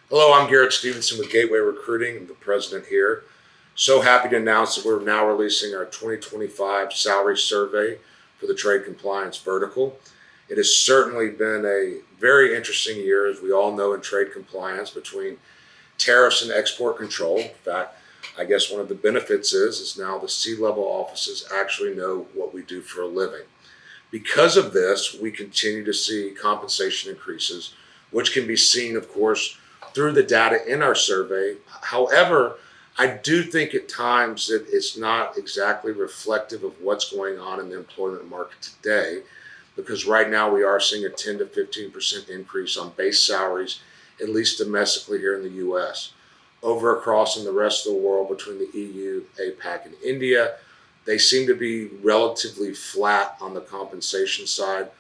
Hello, I'm Garrett Stephenson with Gateway Recruiting. I'm the president here. So happy to announce that we're now releasing our 2025 salary survey for the trade compliance vertical. It has certainly been a very interesting year, as we all know, in trade compliance between tariffs and export control. In fact, I guess one of the benefits is now the C-level offices actually know what we do for a living. Because of this, we continue to see compensation increases, which can be seen, of course, through the data in our survey. However, I do think at times that it's not exactly reflective of what's going on in the employment market today, because right now we are seeing a 10 to 15% increase on base salaries, at least domestically here in the US. Over across in the rest of the world, between the EU, APAC, and India, they seem to be relatively flat on the compensation side,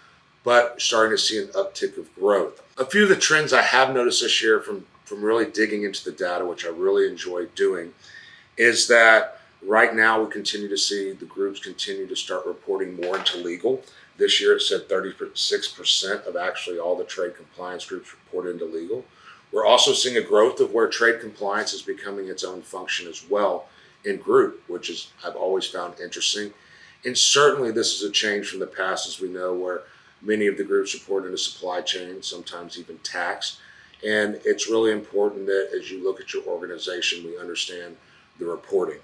but starting to see an uptick of growth. A few of the trends I have noticed this year from really digging into the data, which I really enjoy doing, is that right now we continue to see the groups continue to start reporting more into legal. This year it said 36% of actually all the trade compliance groups reported into legal. We're also seeing a growth of where trade compliance is becoming its own function as well in group, which is I've always found interesting. And certainly this is a change from the past, as we know, where many of the groups report into supply chain, sometimes even tax. And it's really important that as you look at your organization, we understand the reporting.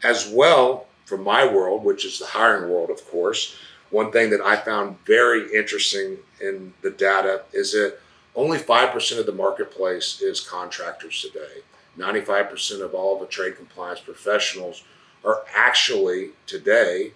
As well, from my world, which is the hiring world, of course, one thing that I found very interesting in the data is that only 5% of the marketplace is contractors today. 95% of all the trade compliance professionals are actually today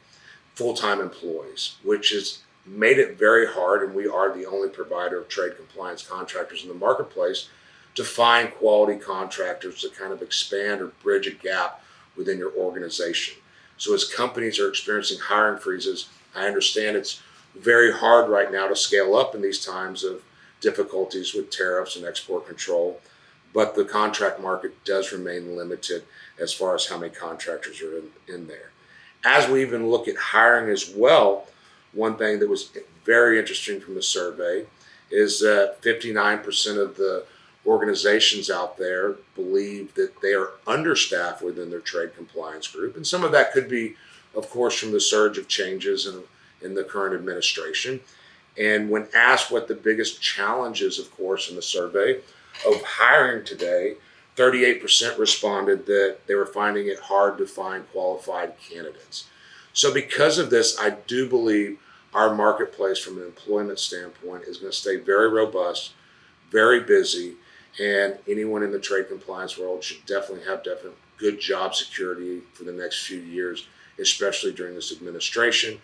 full-time employees, which has made it very hard, and we are the only provider of trade compliance contractors in the marketplace, to find quality contractors to kind of expand or bridge a gap within your organization. So as companies are experiencing hiring freezes, I understand it's very hard right now to scale up in these times of difficulties with tariffs and export control, but the contract market does remain limited as far as how many contractors are in there. As we even look at hiring as well, one thing that was very interesting from the survey is that 59% of the organizations out there believe that they are understaffed within their trade compliance group. And some of that could be, of course, from the surge of changes in the current administration. And when asked what the biggest challenge is, of course, in the survey of hiring today, 38% responded that they were finding it hard to find qualified candidates. So because of this, I do believe our marketplace from an employment standpoint is going to stay very robust, very busy, and anyone in the trade compliance world should definitely have good job security for the next few years, especially during this administration,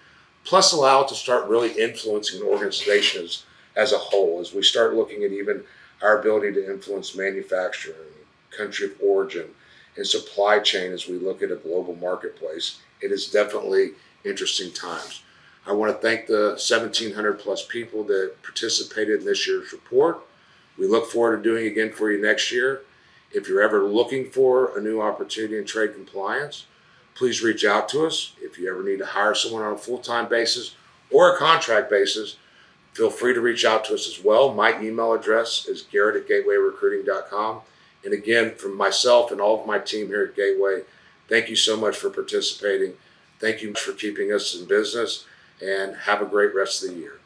plus allow it to start really influencing organizations as a whole, as we start looking at even our ability to influence manufacturing, country of origin, and supply chain as we look at a global marketplace. It is definitely interesting times. I want to thank the 1,700 plus people that participated in this year's report. We look forward to doing it again for you next year. If you're ever looking for a new opportunity in trade compliance, please reach out to us. If you ever need to hire someone on a full-time basis or a contract basis, feel free to reach out to us as well. My email address is garrett@gatewayrecruiting.com. And again, from myself and all of my team here at Gateway, thank you so much for participating. Thank you for keeping us in business, and have a great rest of the year.